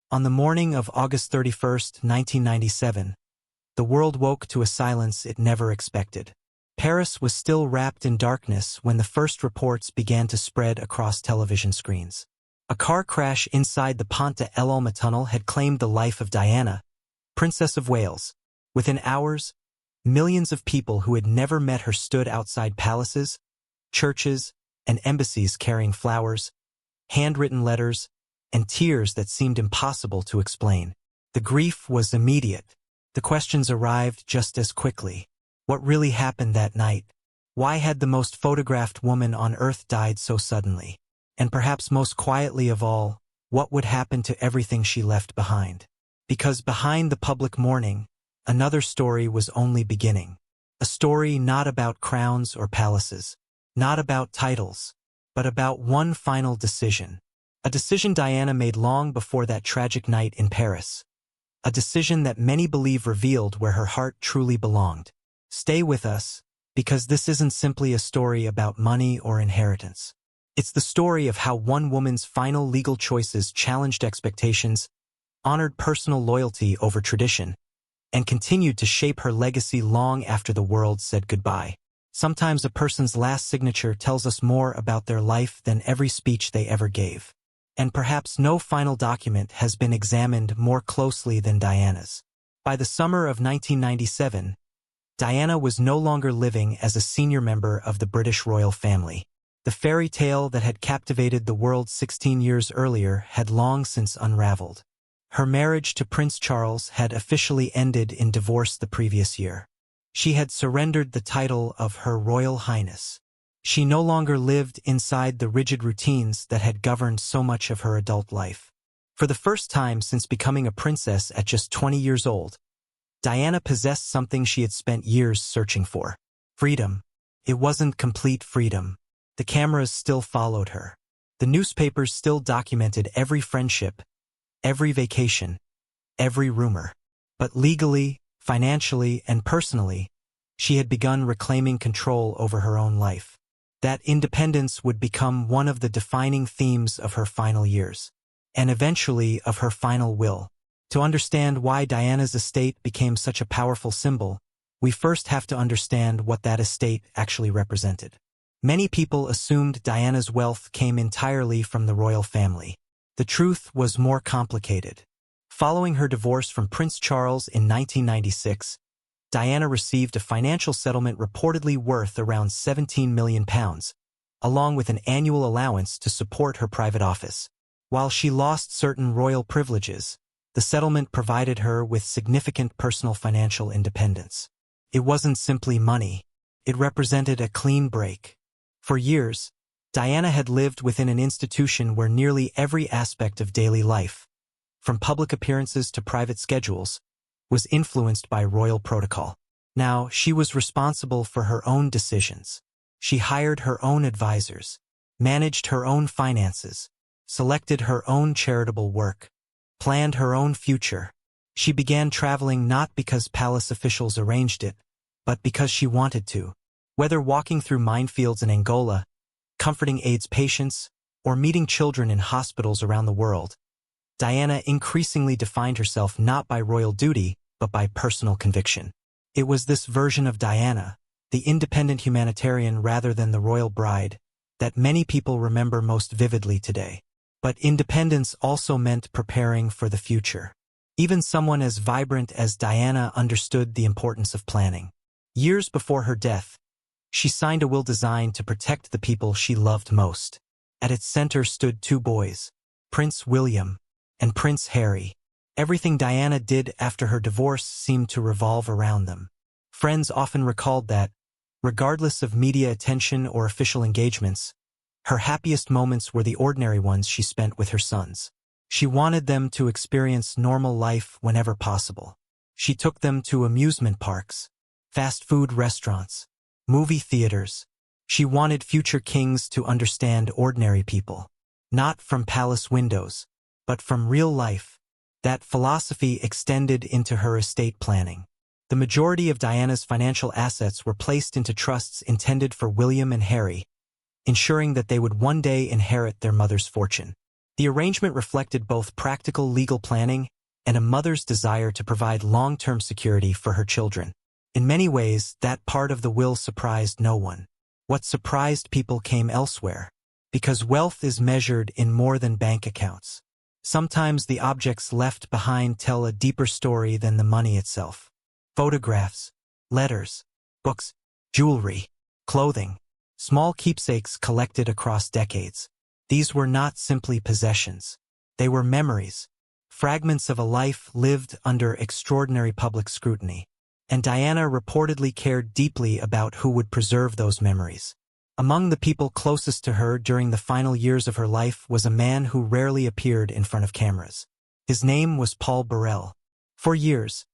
On the morning of August 31st, 1997, the world woke to a silence it never expected. Paris was still wrapped in darkness when the first reports began to spread across television screens. A car crash inside the Pont de l'Alma tunnel had claimed the life of Diana, Princess of Wales. Within hours, millions of people who had never met her stood outside palaces, churches, and embassies carrying flowers, handwritten letters, and tears that seemed impossible to explain. The grief was immediate. The questions arrived just as quickly. What really happened that night? Why had the most photographed woman on earth died so suddenly? And perhaps most quietly of all, what would happen to everything she left behind? Because behind the public mourning, another story was only beginning. A story not about crowns or palaces, not about titles, but about one final decision. A decision Diana made long before that tragic night in Paris. A decision that many believe revealed where her heart truly belonged. Stay with us, because this isn't simply a story about money or inheritance. It's the story of how one woman's final legal choices challenged expectations, honored personal loyalty over tradition, and continued to shape her legacy long after the world said goodbye. Sometimes a person's last signature tells us more about their life than every speech they ever gave. And perhaps no final document has been examined more closely than Diana's. By the summer of 1997, Diana was no longer living as a senior member of the British royal family. The fairy tale that had captivated the world 16 years earlier had long since unraveled. Her marriage to Prince Charles had officially ended in divorce the previous year. She had surrendered the title of Her Royal Highness. She no longer lived inside the rigid routines that had governed so much of her adult life. For the first time since becoming a princess at just 20 years old, Diana possessed something she had spent years searching for. Freedom. It wasn't complete freedom. The cameras still followed her. The newspapers still documented every friendship, every vacation, every rumor. But legally, financially, and personally, she had begun reclaiming control over her own life. That independence would become one of the defining themes of her final years, and eventually of her final will. To understand why Diana's estate became such a powerful symbol, we first have to understand what that estate actually represented. Many people assumed Diana's wealth came entirely from the royal family. The truth was more complicated. Following her divorce from Prince Charles in 1996, Diana received a financial settlement reportedly worth around £17 million, along with an annual allowance to support her private office. While she lost certain royal privileges, the settlement provided her with significant personal financial independence. It wasn't simply money. It represented a clean break. For years, Diana had lived within an institution where nearly every aspect of daily life, from public appearances to private schedules, was influenced by royal protocol. Now, she was responsible for her own decisions. She hired her own advisors, managed her own finances, selected her own charitable work, planned her own future. She began traveling not because palace officials arranged it, but because she wanted to. Whether walking through minefields in Angola, comforting AIDS patients, or meeting children in hospitals around the world, Diana increasingly defined herself not by royal duty, but by personal conviction. It was this version of Diana, the independent humanitarian rather than the royal bride, that many people remember most vividly today. But independence also meant preparing for the future. Even someone as vibrant as Diana understood the importance of planning. Years before her death, she signed a will designed to protect the people she loved most. At its center stood two boys, Prince William and Prince Harry. Everything Diana did after her divorce seemed to revolve around them. Friends often recalled that, regardless of media attention or official engagements, her happiest moments were the ordinary ones she spent with her sons. She wanted them to experience normal life whenever possible. She took them to amusement parks, fast food restaurants, movie theaters. She wanted future kings to understand ordinary people, not from palace windows, but from real life. That philosophy extended into her estate planning. The majority of Diana's financial assets were placed into trusts intended for William and Harry, ensuring that they would one day inherit their mother's fortune. The arrangement reflected both practical legal planning and a mother's desire to provide long-term security for her children. In many ways, that part of the will surprised no one. What surprised people came elsewhere, because wealth is measured in more than bank accounts. Sometimes the objects left behind tell a deeper story than the money itself. Photographs, letters, books, jewelry, clothing, small keepsakes collected across decades. These were not simply possessions. They were memories, fragments of a life lived under extraordinary public scrutiny. And Diana reportedly cared deeply about who would preserve those memories. Among the people closest to her during the final years of her life was a man who rarely appeared in front of cameras. His name was Paul Burrell. For years,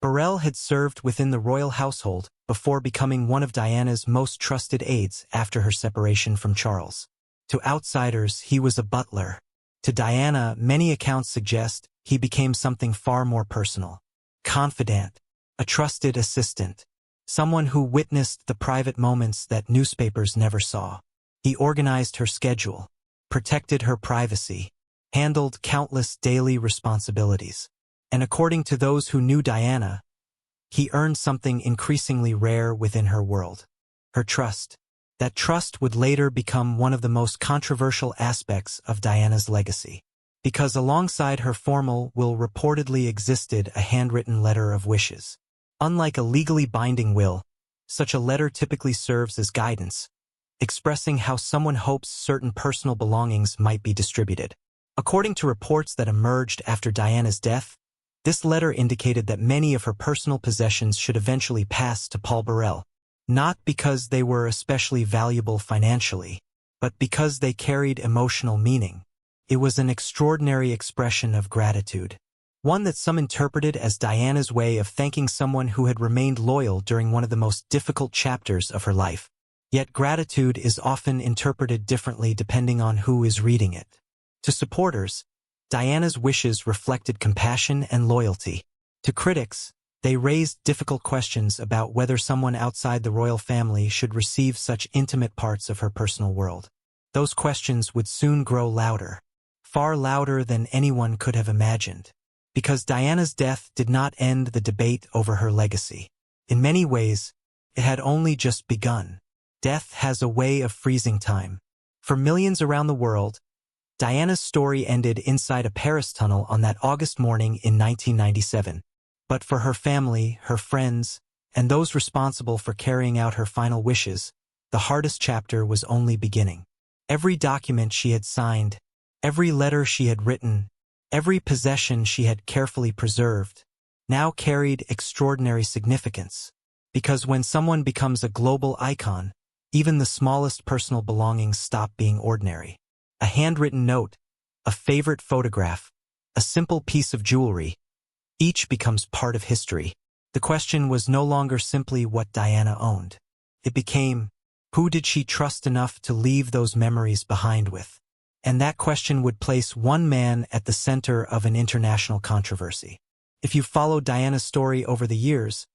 Burrell had served within the royal household before becoming one of Diana's most trusted aides after her separation from Charles. To outsiders, he was a butler. To Diana, many accounts suggest he became something far more personal. Confidant, a trusted assistant, someone who witnessed the private moments that newspapers never saw. He organized her schedule, protected her privacy, handled countless daily responsibilities. And according to those who knew Diana, he earned something increasingly rare within her world: her trust. That trust would later become one of the most controversial aspects of Diana's legacy, because alongside her formal will reportedly existed a handwritten letter of wishes. Unlike a legally binding will, such a letter typically serves as guidance, expressing how someone hopes certain personal belongings might be distributed. According to reports that emerged after Diana's death, this letter indicated that many of her personal possessions should eventually pass to Paul Burrell, not because they were especially valuable financially, but because they carried emotional meaning. It was an extraordinary expression of gratitude, one that some interpreted as Diana's way of thanking someone who had remained loyal during one of the most difficult chapters of her life. Yet gratitude is often interpreted differently depending on who is reading it. To supporters, Diana's wishes reflected compassion and loyalty. To critics, they raised difficult questions about whether someone outside the royal family should receive such intimate parts of her personal world. Those questions would soon grow louder, far louder than anyone could have imagined. Because Diana's death did not end the debate over her legacy. In many ways, it had only just begun. Death has a way of freezing time. For millions around the world, Diana's story ended inside a Paris tunnel on that August morning in 1997. But for her family, her friends, and those responsible for carrying out her final wishes, the hardest chapter was only beginning. Every document she had signed, every letter she had written, every possession she had carefully preserved, now carried extraordinary significance. Because when someone becomes a global icon, even the smallest personal belongings stop being ordinary. A handwritten note, a favorite photograph, a simple piece of jewelry, each becomes part of history. The question was no longer simply what Diana owned. It became, who did she trust enough to leave those memories behind with? And that question would place one man at the center of an international controversy. If you followed Diana's story over the years,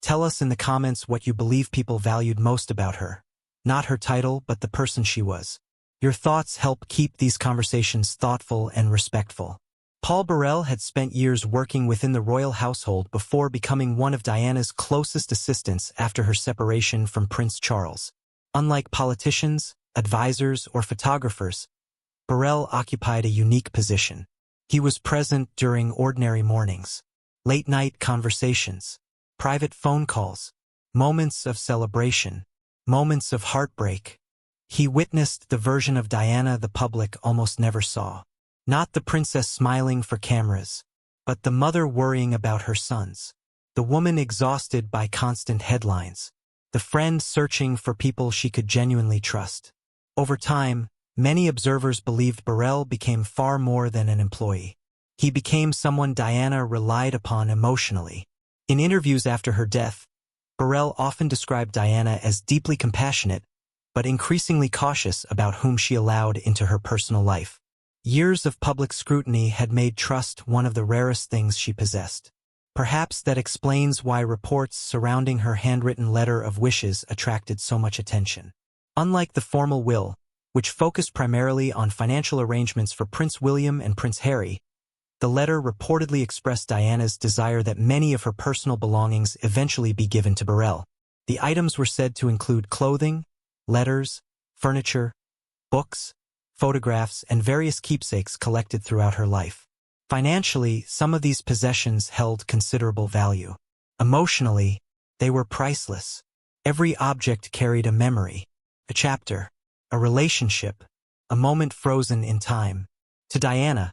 tell us in the comments what you believe people valued most about her. Not her title, but the person she was. Your thoughts help keep these conversations thoughtful and respectful. Paul Burrell had spent years working within the royal household before becoming one of Diana's closest assistants after her separation from Prince Charles. Unlike politicians, advisors, or photographers, Burrell occupied a unique position. He was present during ordinary mornings, late-night conversations, private phone calls, moments of celebration, moments of heartbreak. He witnessed the version of Diana the public almost never saw. Not the princess smiling for cameras, but the mother worrying about her sons, the woman exhausted by constant headlines, the friend searching for people she could genuinely trust. Over time, many observers believed Burrell became far more than an employee. He became someone Diana relied upon emotionally. In interviews after her death, Burrell often described Diana as deeply compassionate, but increasingly cautious about whom she allowed into her personal life. Years of public scrutiny had made trust one of the rarest things she possessed. Perhaps that explains why reports surrounding her handwritten letter of wishes attracted so much attention. Unlike the formal will, which focused primarily on financial arrangements for Prince William and Prince Harry. The letter reportedly expressed Diana's desire that many of her personal belongings eventually be given to Burrell. The items were said to include clothing, letters, furniture, books, photographs, and various keepsakes collected throughout her life. Financially, some of these possessions held considerable value. Emotionally, they were priceless. Every object carried a memory, a chapter, a relationship, a moment frozen in time. To Diana,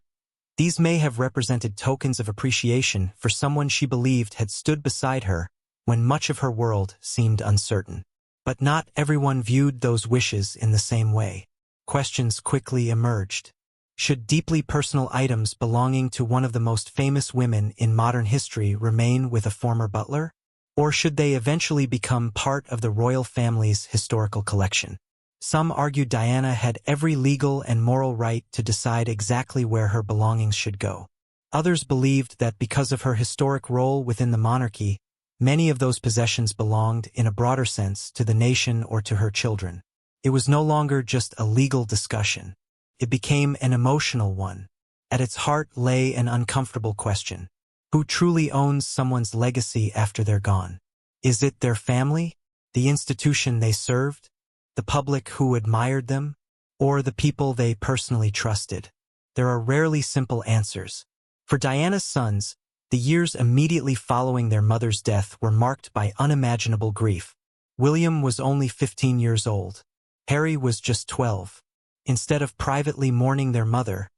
these may have represented tokens of appreciation for someone she believed had stood beside her when much of her world seemed uncertain. But not everyone viewed those wishes in the same way. Questions quickly emerged. Should deeply personal items belonging to one of the most famous women in modern history remain with a former butler? Or should they eventually become part of the royal family's historical collection? Some argued Diana had every legal and moral right to decide exactly where her belongings should go. Others believed that because of her historic role within the monarchy, many of those possessions belonged, in a broader sense, to the nation or to her children. It was no longer just a legal discussion. It became an emotional one. At its heart lay an uncomfortable question. Who truly owns someone's legacy after they're gone? Is it their family, the institution they served, the public who admired them, or the people they personally trusted? There are rarely simple answers. For Diana's sons, the years immediately following their mother's death were marked by unimaginable grief. William was only 15 years old. Harry was just 12. Instead of privately mourning their mother,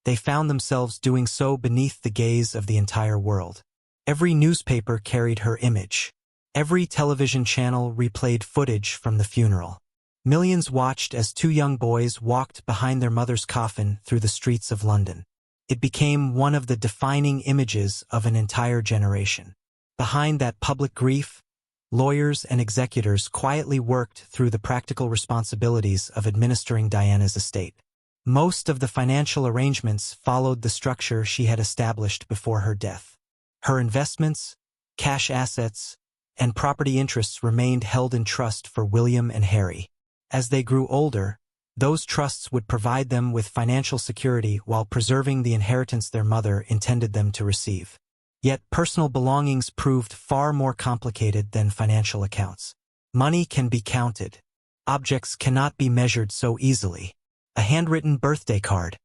they found themselves doing so beneath the gaze of the entire world. Every newspaper carried her image. Every television channel replayed footage from the funeral. Millions watched as two young boys walked behind their mother's coffin through the streets of London. It became one of the defining images of an entire generation. Behind that public grief, lawyers and executors quietly worked through the practical responsibilities of administering Diana's estate. Most of the financial arrangements followed the structure she had established before her death. Her investments, cash assets, and property interests remained held in trust for William and Harry. As they grew older, those trusts would provide them with financial security while preserving the inheritance their mother intended them to receive. Yet personal belongings proved far more complicated than financial accounts. Money can be counted. Objects cannot be measured so easily. A handwritten birthday card,